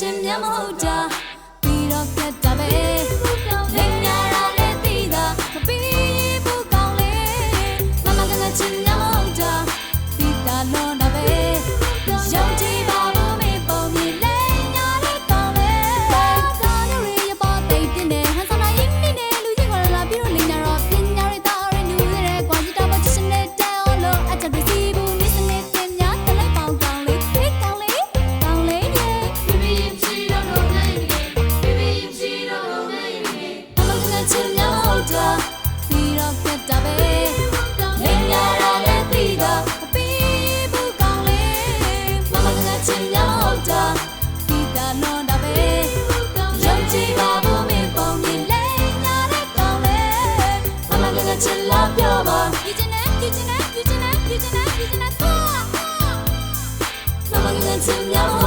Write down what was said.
ချင်းများမဟုတ်တာပြီးတော့ပြတ်တာပဲလိမ်ညာတာလည်းသိတာမပြီးဘူးကောင်းလေမမကချင်းများမဟုတ်တာပြီးတာလုံးတာပဲရောင်ကြည့်ပါဘူးမေပုံမြင်လိမ်ညာတဲ့ကောင်းလေကားရရပေါ်တိတ်တင်နေဟန်ဆောင်လာရင်နေလူချင်းခေါ်လာပြီးတော့လိမ်ညာတော့ပညာရတာရနူးတဲ့ကွာစီတာမချစ်နေတယ်လို့အချက်တွေစီဘူးနေစနေတင်ညာတလိုက်ပေါင်းကောင်းလေကောင်းလေကောင်းလေချင်းများဟုတ်တာပြီးတော့ပြတ်တာပဲလိမ်ညာတာလည်းသိတာမပြီးဘူးကောင်းလေမမကချင်းများဟုတ်တာပြီးတာလုံးတာပဲရုံးကြည့်ပါဘူးမင်းပုံမြင်လိမ်ညာတဲ့ကောင်းလေမမကချင်းလာပြောပါယူချင်တယ်မမကချင်းများ